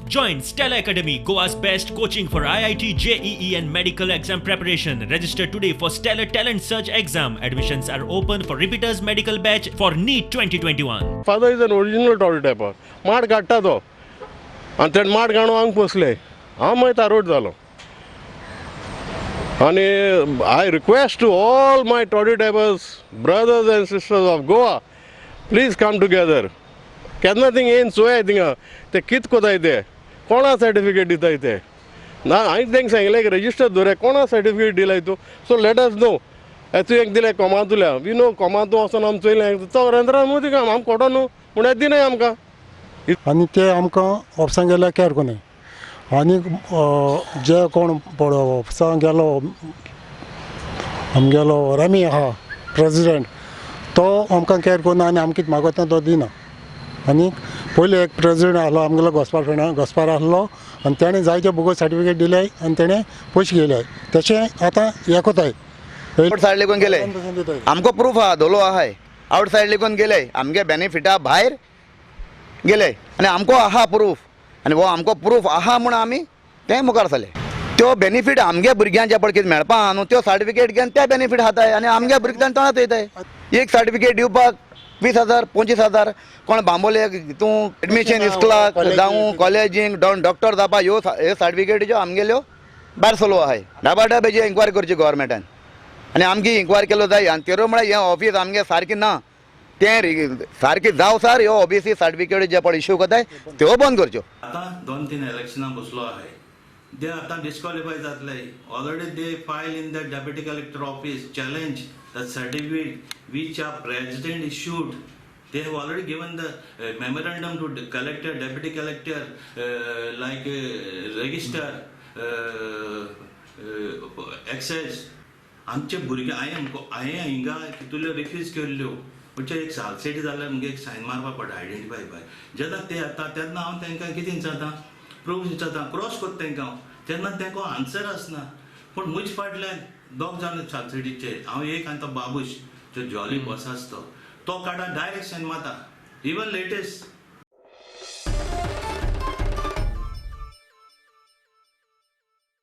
Join Stella Academy, Goa's best coaching for IIT, JEE and medical exam preparation. Register today for Stellar Talent Search exam. Admissions are open for repeaters medical batch for NEET 2021. Father is an original toilet typer. Mad katta to. And then mad gano ang posle. Amay tarot zalo. And I request to all my toilet typers, brothers and sisters of Goa, please come together. केन्ना thing येन चोया थिंगा ते कित कोताय ते कोणा certificate दिताय ते ना हांवें तांकां सांगलें की रजिस्टर दवरे कोणा सर्टिफिकेट दिलाय तूं सो लेट अस नो तूं एक दिलें कोमातुल्या वी नो कोमातू वचोन आमी चोयलें तो रेंद्रा मोदी काम आमकां कोडो न्हू पूण यें दिनाय आमकां आनी ते आमकां ऑफिसान गेल्यार केअर कोनाय आनी जे कोण पळय ऑफिसान गेलो आमगेलो रमी आहा प्रेसिडेंट तो आमकां केअर कोना आनी आमकां कितें मागता तो दिना आनी पयलीं एक प्रेसिडेंट आहलो आमगेलो घोस्पार आहलो आनी तेणें जायते बोगस सर्टिफिकेट दिले आनी तेणें पयशे गेले तशें आतां हें कोताय आउटसाइड लेकून गेले आमको प्रूफ आहा दोलो आहाय आउटसाइड लेकून गेले आमगे बेनिफिटा भायर गेले आनी आमको आहा प्रूफ आनी वो आमको प्रूफ आहा म्हूण आमी तें मुखार सरले त्यो बेनिफीट आमगे भुरग्यांच्या पड कितें मेळपा आहा न्हू त्यो सर्टिफिकेट घेवन ते बेनिफीट खाताय आनी आमगे भुरग्यां तोंडात वयताय एक सर्टिफिकेट दिवपाक 20,000 25,000 कोण बांबोले तूं एडमिशन इस्कलाक जावं कॉलेजींक डॉक्टर जावपा ह्यो सर्टिफिकेट ज्यो आमगेल्यो भायर सलो आहाय डाबाडाब हेजी इन्क्वायरी करची गोवोरमेंटान आनी आमची इन्क्वायरी केलो जाय आनी तेरो म्हळ्यार हें ऑफीस आमगे सारकें ना तें सारकें जाव सर ह्यो ओबीसी सर्टिफिकेट जे पळय इश्यू कोताय त्यो बंद करच्यो आतां 2-3 इलेक्शनां बसलो आहाय ते आतां डिस्क्वॉलिफाय जातले already they file in the deputy collector office challenge the certificate which our president issued. They have already given the memorandum to the collector, deputy collector, register, access. आमचे भुरगे हांवें हिंगा तुले रिफ्यूज केल्ल्यो म्हणजे एक सबसिडी जाल्यार मुगे एक सायन मारपा पडटा आयडेंटिफाय बाय जेन्ना ते येता तेन्ना हांव तांकां कितें विचारता प्रूफ विचारता क्रॉस करता तांकां तेन्ना तांकां आन्सर आसना पूण म्हजे फाटल्यान 2 जाण सबसिडीचे हांव एक आनी तो बाबूश जो जॉली बॉस आसतो तो काडा डायरेक्ट सायन मारता इवन लेटेस्ट